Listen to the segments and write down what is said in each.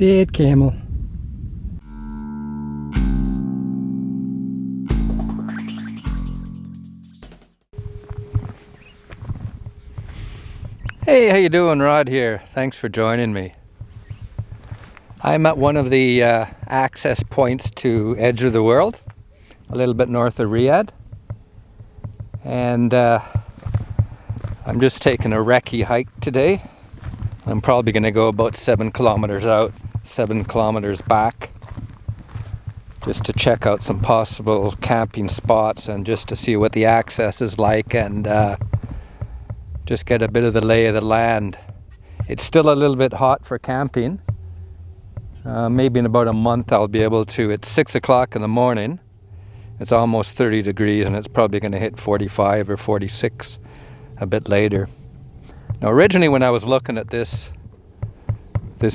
Dead camel. Hey, how you doing? Rod here. Thanks for joining me. I'm at one of the access points to Edge of the World, a little bit north of Riyadh. And I'm just taking a recce hike today. I'm probably going to go about 7 kilometers out, 7 kilometers back, just to check out some possible camping spots and just to see what the access is like and just get a bit of the lay of the land. It's still a little bit hot for camping. Maybe in about a month I'll be able to. It's 6 o'clock in the morning. It's almost 30 degrees and it's probably going to hit 45 or 46 a bit later. Now originally when I was looking at this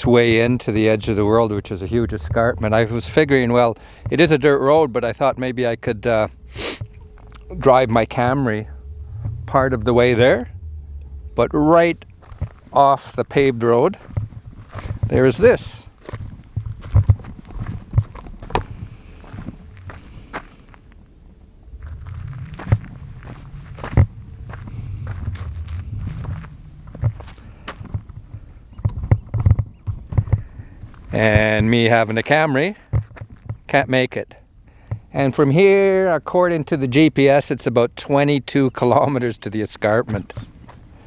way into the Edge of the World, which is a huge escarpment, I was figuring, well, it is a dirt road, but I thought maybe I could drive my Camry part of the way there. But right off the paved road, there is this. And me having a Camry, can't make it. And from here, according to the GPS, it's about 22 kilometers to the escarpment,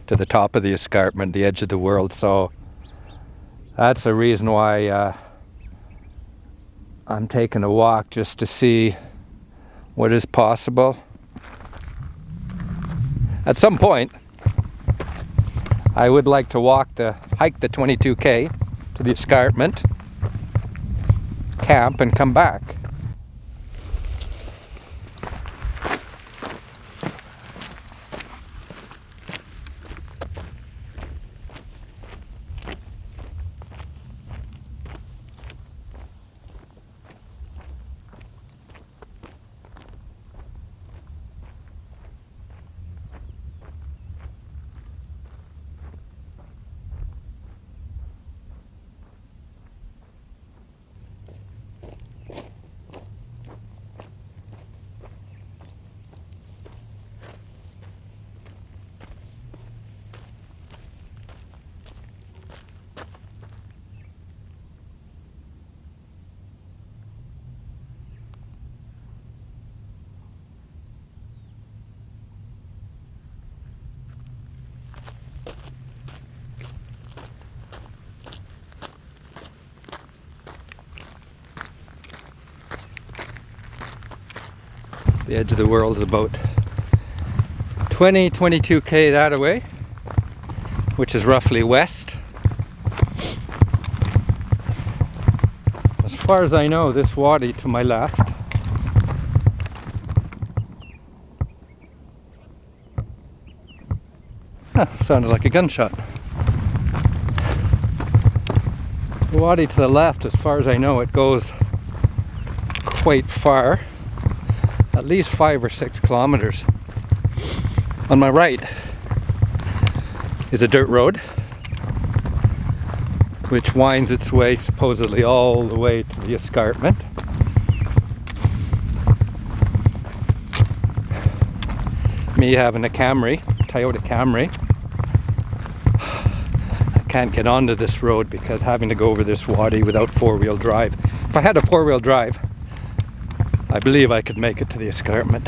to the top of the escarpment, the Edge of the World. So that's the reason why I'm taking a walk, just to see what is possible. At some point, I would like to hike the 22K to the escarpment, camp and come back. The Edge of the World is about 22K that away, which is roughly west. As far as I know, this wadi to my left sounded like a gunshot. The wadi to the left, as far as I know, it goes quite far. At least 5 or 6 kilometers. On my right is a dirt road which winds its way supposedly all the way to the escarpment. Me having a Camry, Toyota Camry, I can't get onto this road because having to go over this wadi without four-wheel drive. If I had a four-wheel drive, I believe I could make it to the escarpment,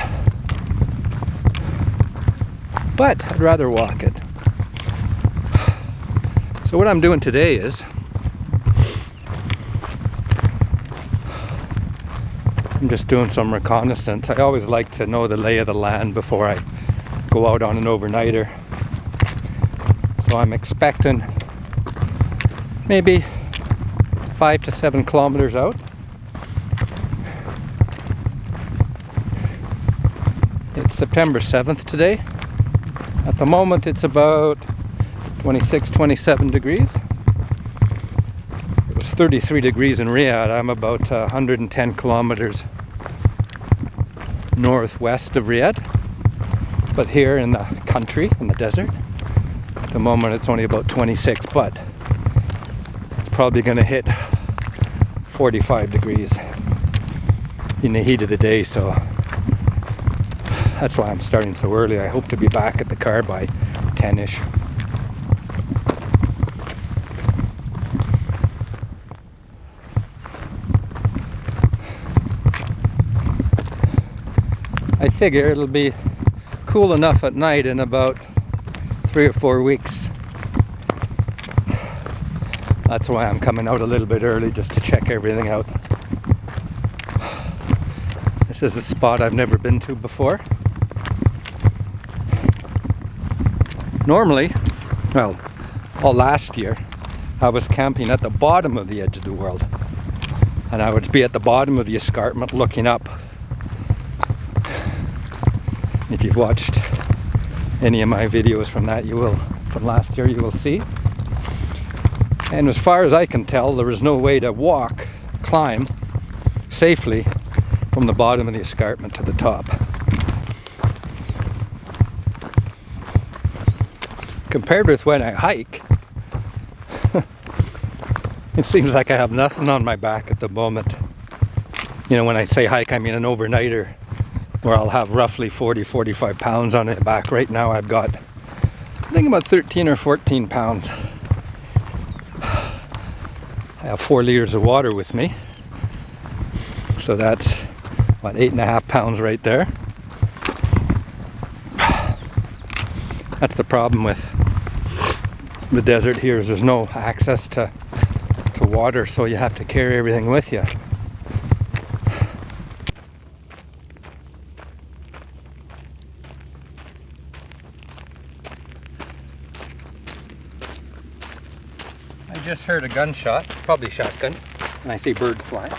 but I'd rather walk it. So what I'm doing today is I'm just doing some reconnaissance. I always like to know the lay of the land before I go out on an overnighter. So I'm expecting maybe 5 to 7 kilometers out. It's September 7th today. At the moment it's about 26, 27 degrees. It was 33 degrees in Riyadh. I'm about 110 kilometers northwest of Riyadh. But here in the country, in the desert, at the moment it's only about 26, but it's probably going to hit 45 degrees in the heat of the day, so that's why I'm starting so early. I hope to be back at the car by 10ish. I figure it'll be cool enough at night in about 3 or 4 weeks. That's why I'm coming out a little bit early, just to check everything out. This is a spot I've never been to before. Normally, well, all last year, I was camping at the bottom of the edge of the world. And I would be at the bottom of the escarpment looking up. If you've watched any of my videos from last year, you will see. And as far as I can tell, there is no way to climb safely from the bottom of the escarpment to the top. Compared with when I hike, it seems like I have nothing on my back at the moment. You know, when I say hike, I mean an overnighter, where I'll have roughly 40-45 pounds on my back. Right now I've got, I think, about 13 or 14 pounds. I have 4 liters of water with me, so that's about 8.5 pounds right there. That's the problem with the desert here, is there's no access to water, so you have to carry everything with you. I just heard a gunshot, probably shotgun, and I see birds flying.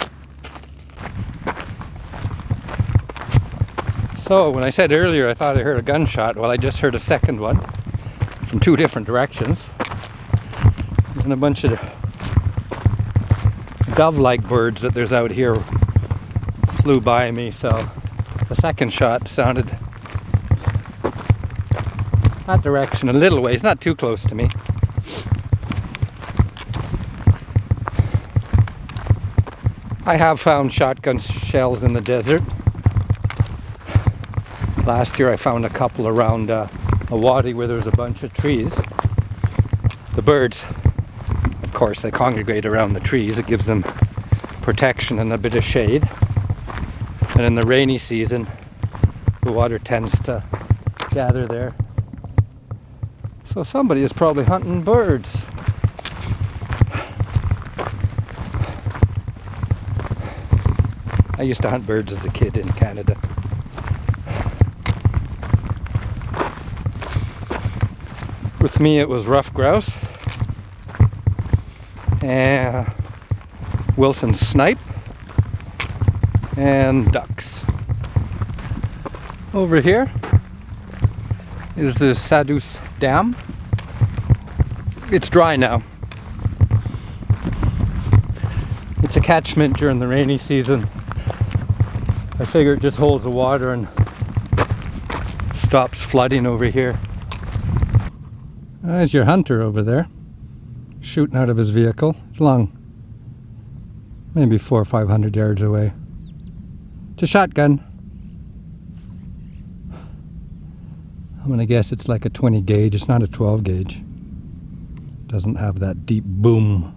So when I said earlier I thought I heard a gunshot, well, I just heard a second one from 2 different directions. And a bunch of dove-like birds that there's out here flew by me, so the second shot sounded that direction a little ways, not too close to me. I have found shotgun shells in the desert. Last year I found a couple around a wadi where there's a bunch of trees. The birds, of course, they congregate around the trees. It gives them protection and a bit of shade. And in the rainy season, the water tends to gather there. So somebody is probably hunting birds. I used to hunt birds as a kid in Canada. With me it was ruffed grouse and Wilson snipe and ducks. Over here is the Sadus Dam. It's dry now. It's a catchment during the rainy season. I figure it just holds the water and stops flooding over here. There's your hunter over there, shooting out of his vehicle. It's long, maybe 400 or 500 yards away. It's a shotgun. I'm gonna guess it's like a 20 gauge. It's not a 12 gauge. Doesn't have that deep boom.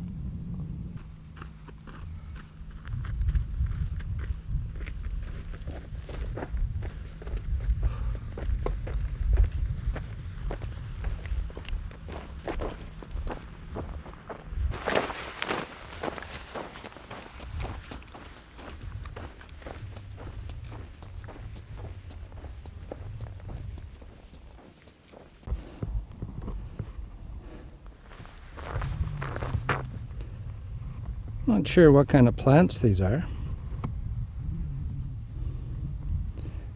Not sure what kind of plants these are.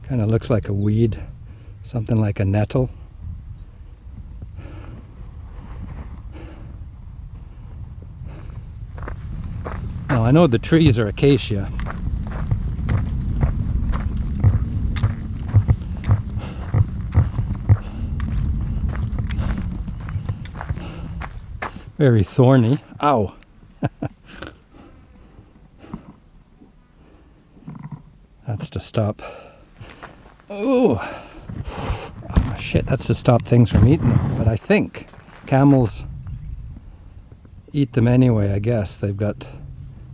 Kind of looks like a weed, something like a nettle. Now I know the trees are acacia. Very thorny. Ow! that's to stop. Oh shit, that's to stop things from eating them. But I think camels eat them anyway, I guess. They've got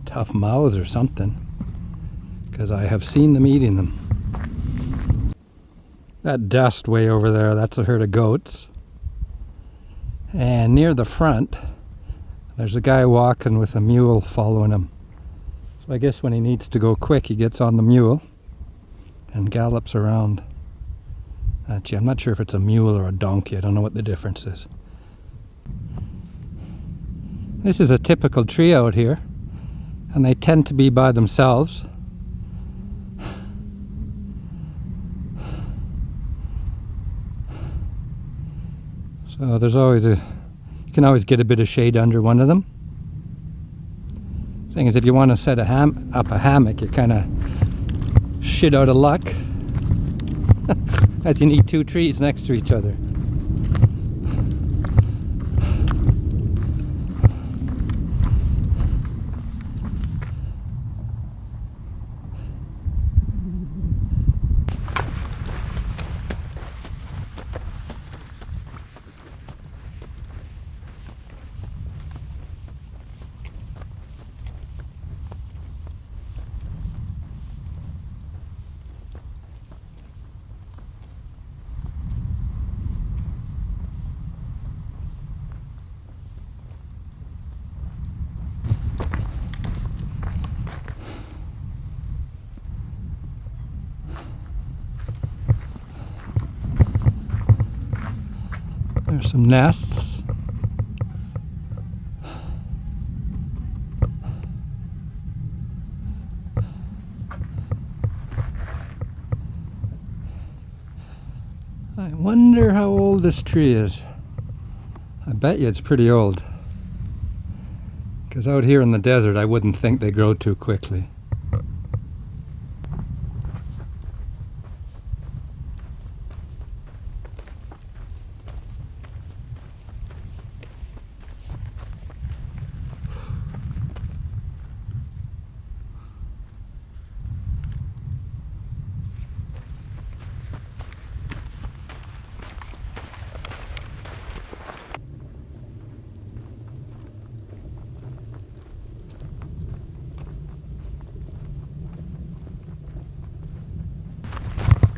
tough mouths or something, because I have seen them eating them. That dust way over there, that's a herd of goats. And near the front, there's a guy walking with a mule following him. So I guess when he needs to go quick, he gets on the mule and gallops around. Actually, I'm not sure if it's a mule or a donkey. I don't know what the difference is. This is a typical tree out here, and they tend to be by themselves. So there's always you can always get a bit of shade under one of them. Thing is, if you want to set up a hammock, you're kind of shit out of luck. As you need two trees next to each other. There's some nests. I wonder how old this tree is. I bet you it's pretty old. Because out here in the desert, I wouldn't think they grow too quickly.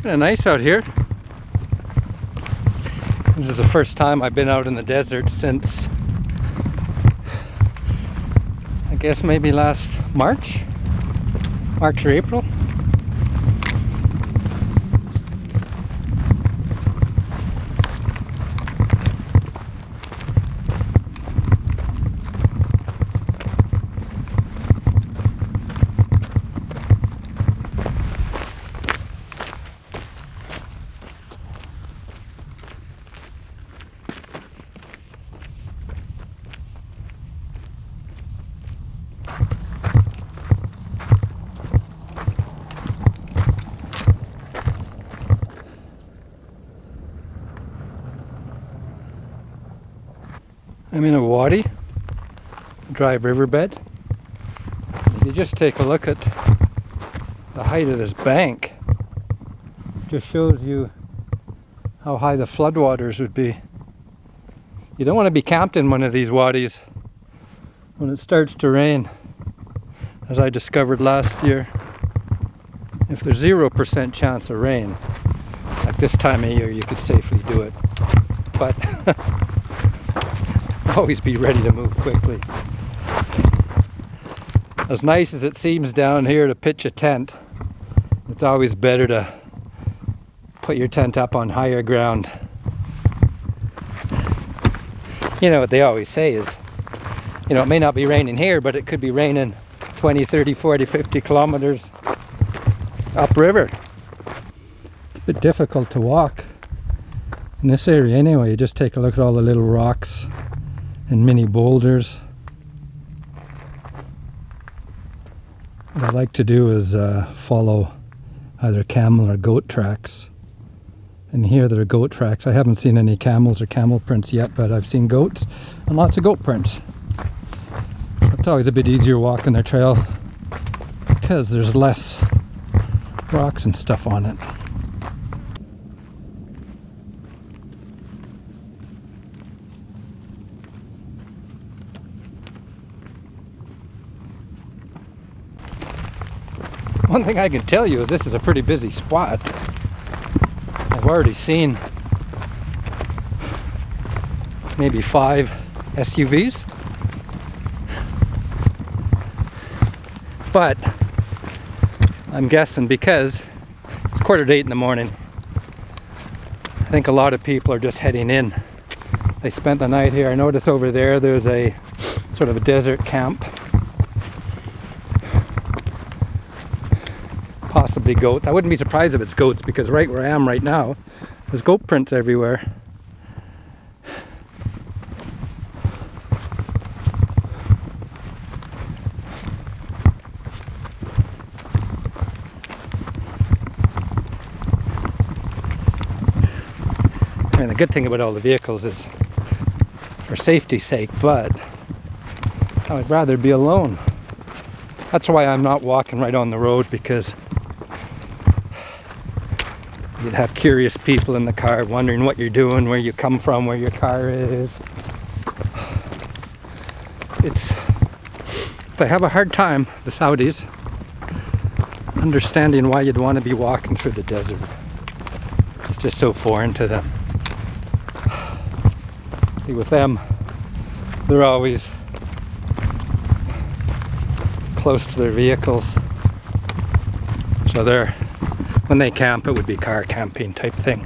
Kind of nice out here. This is the first time I've been out in the desert since, I guess maybe last March or April. I'm in a wadi, a dry riverbed. If you just take a look at the height of this bank, it just shows you how high the floodwaters would be. You don't want to be camped in one of these wadis when it starts to rain, as I discovered last year. If there's 0% chance of rain, like this time of year, you could safely do it. But always be ready to move quickly. As nice as it seems down here to pitch a tent, it's always better to put your tent up on higher ground. You know what they always say is, you know, it may not be raining here, but it could be raining 20, 30, 40, 50 kilometers upriver. It's a bit difficult to walk in this area anyway. You just take a look at all the little rocks and mini boulders. What I like to do is follow either camel or goat tracks. And here there are goat tracks. I haven't seen any camels or camel prints yet, but I've seen goats and lots of goat prints. It's always a bit easier walking the trail because there's less rocks and stuff on it. One thing I can tell you is this is a pretty busy spot. I've already seen maybe 5 SUVs. But I'm guessing because it's 7:45 in the morning, I think a lot of people are just heading in. They spent the night here. I notice over there's a sort of a desert camp. Possibly goats. I wouldn't be surprised if it's goats because right where I am right now, there's goat prints everywhere. I mean, the good thing about all the vehicles is for safety's sake, but I would rather be alone. That's why I'm not walking right on the road, because you'd have curious people in the car wondering what you're doing, where you come from, where your car is. They have a hard time, the Saudis, understanding why you'd want to be walking through the desert. It's just so foreign to them. See, with them, they're always close to their vehicles. So when they camp, it would be car camping type thing.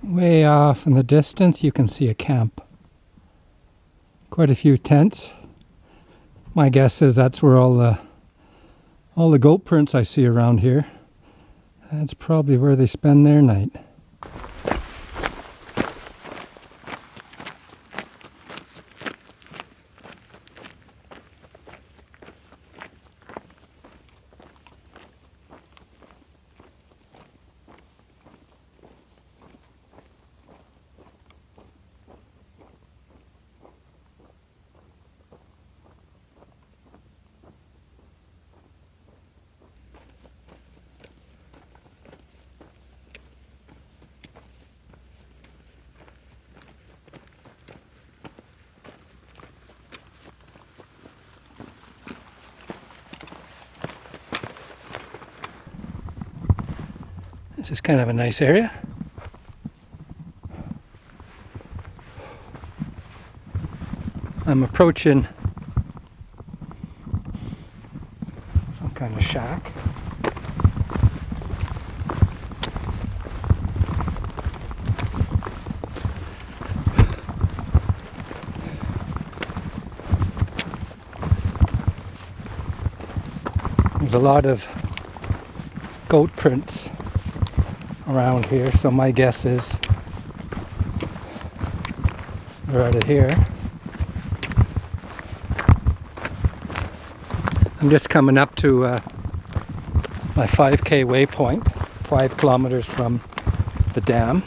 Way off in the distance, you can see a camp. Quite a few tents. My guess is that's where all the goat prints I see around here. That's probably where they spend their night. This is kind of a nice area. I'm approaching some kind of shack. There's a lot of goat prints around here, so my guess is they're out of here. I'm just coming up to my 5K waypoint, 5 kilometers from the dam.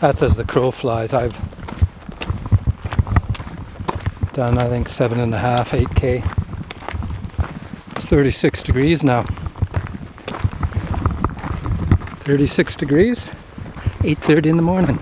That's as the crow flies. I've done, I think, 7.5, 8K. It's 36 degrees now. 36 degrees, 8:30 in the morning.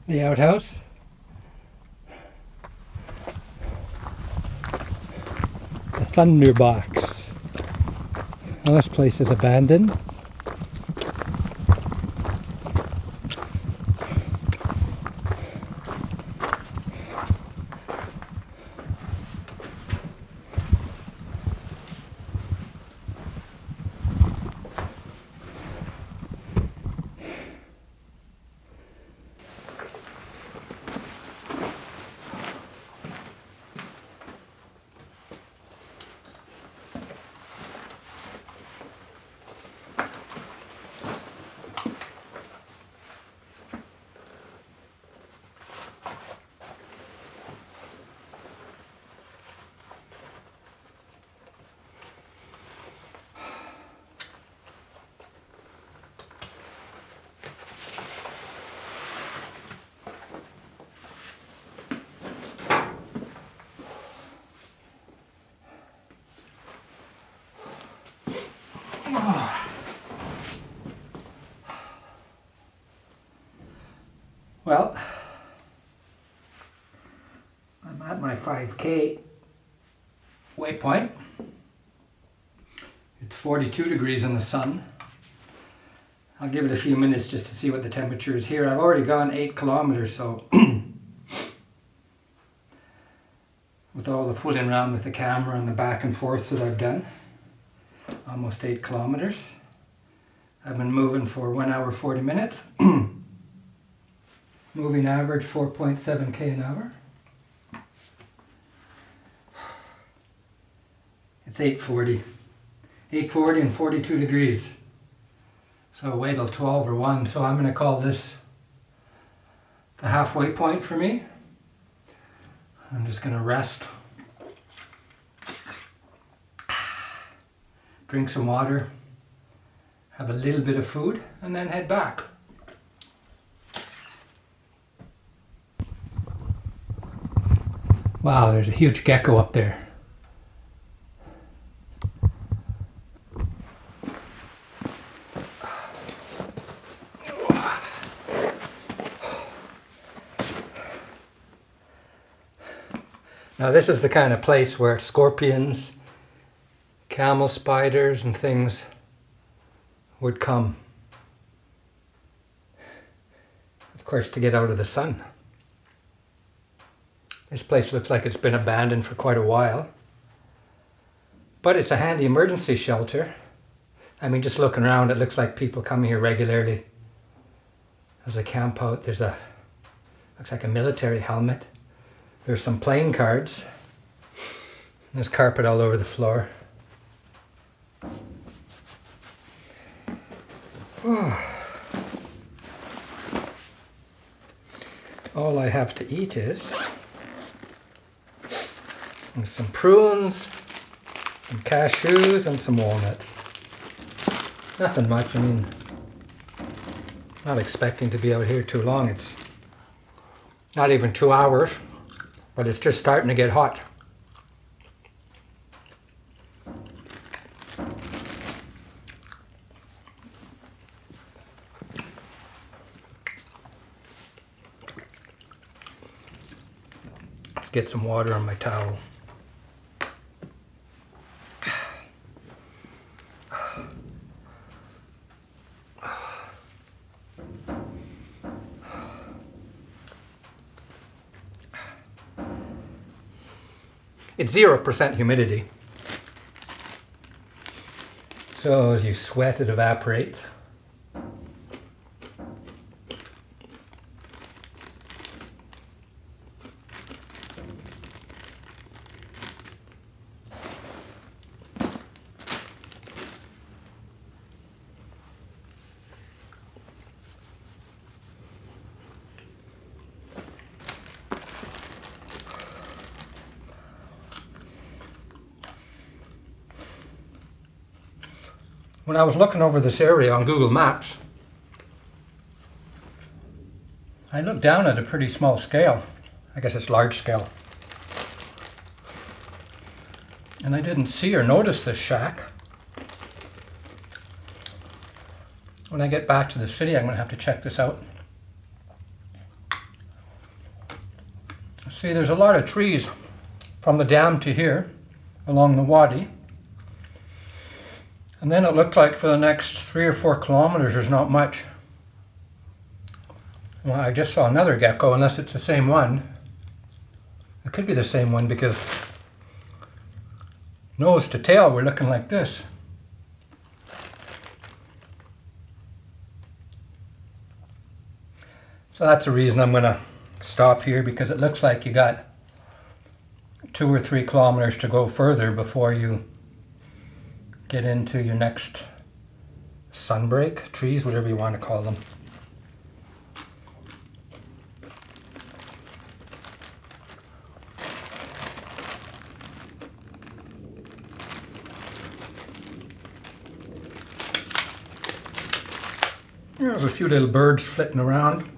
The outhouse. The Thunderbox. Well, this place is abandoned. Well, I'm at my 5K waypoint. It's 42 degrees in the sun. I'll give it a few minutes just to see what the temperature is here. I've already gone 8 kilometers, so with all the fooling around with the camera and the back and forth that I've done, almost 8 kilometers. I've been moving for 1 hour 40 minutes. Moving average 4.7K an hour. It's 8:40. 8:40 and 42 degrees. So wait till 12 or 1. So I'm going to call this the halfway point for me. I'm just going to rest. Drink some water. Have a little bit of food and then head back. Wow, there's a huge gecko up there. Now this is the kind of place where scorpions, camel spiders and things would come. Of course, to get out of the sun. This place looks like it's been abandoned for quite a while. But it's a handy emergency shelter. I mean, just looking around, it looks like people come here regularly. There's a camp out, looks like a military helmet. There's some playing cards. There's carpet all over the floor. All I have to eat is some prunes, some cashews and some walnuts. Nothing much, I mean, not expecting to be out here too long. It's not even 2 hours, but it's just starting to get hot. Let's get some water on my towel. It's 0% humidity. So as you sweat, it evaporates. When I was looking over this area on Google Maps, I looked down at a pretty small scale. I guess it's large scale. And I didn't see or notice this shack. When I get back to the city, I'm going to have to check this out. See, there's a lot of trees from the dam to here, along the wadi. And then it looked like for the next 3 or 4 kilometers there's not much. Well, I just saw another gecko, unless it's the same one. It could be the same one because nose to tail we're looking like this. So that's the reason I'm going to stop here, because it looks like you got 2 or 3 kilometers to go further before you get into your next sunbreak, trees, whatever you want to call them. There's a few little birds flitting around.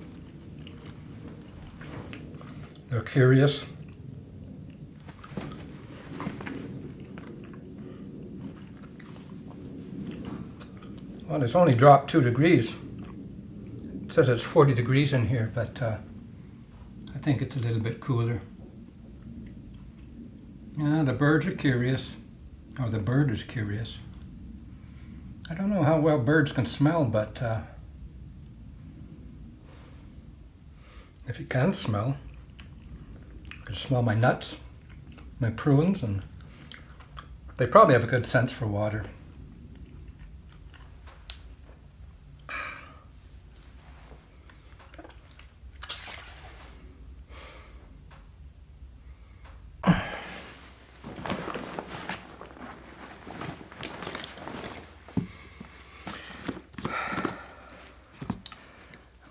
They're curious. Well, it's only dropped 2 degrees. It says it's 40 degrees in here, but I think it's a little bit cooler. Yeah, the birds are curious, or the bird is curious. I don't know how well birds can smell, but if you can smell, you can smell my nuts, my prunes, and they probably have a good sense for water.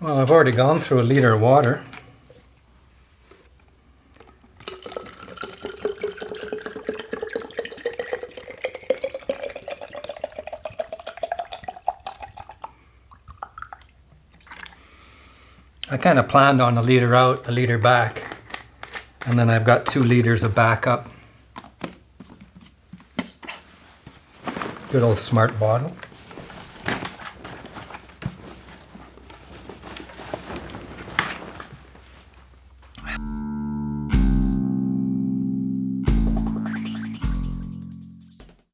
Well, I've already gone through a liter of water. I kind of planned on a liter out, a liter back, and then I've got 2 liters of backup. Good old smart bottle.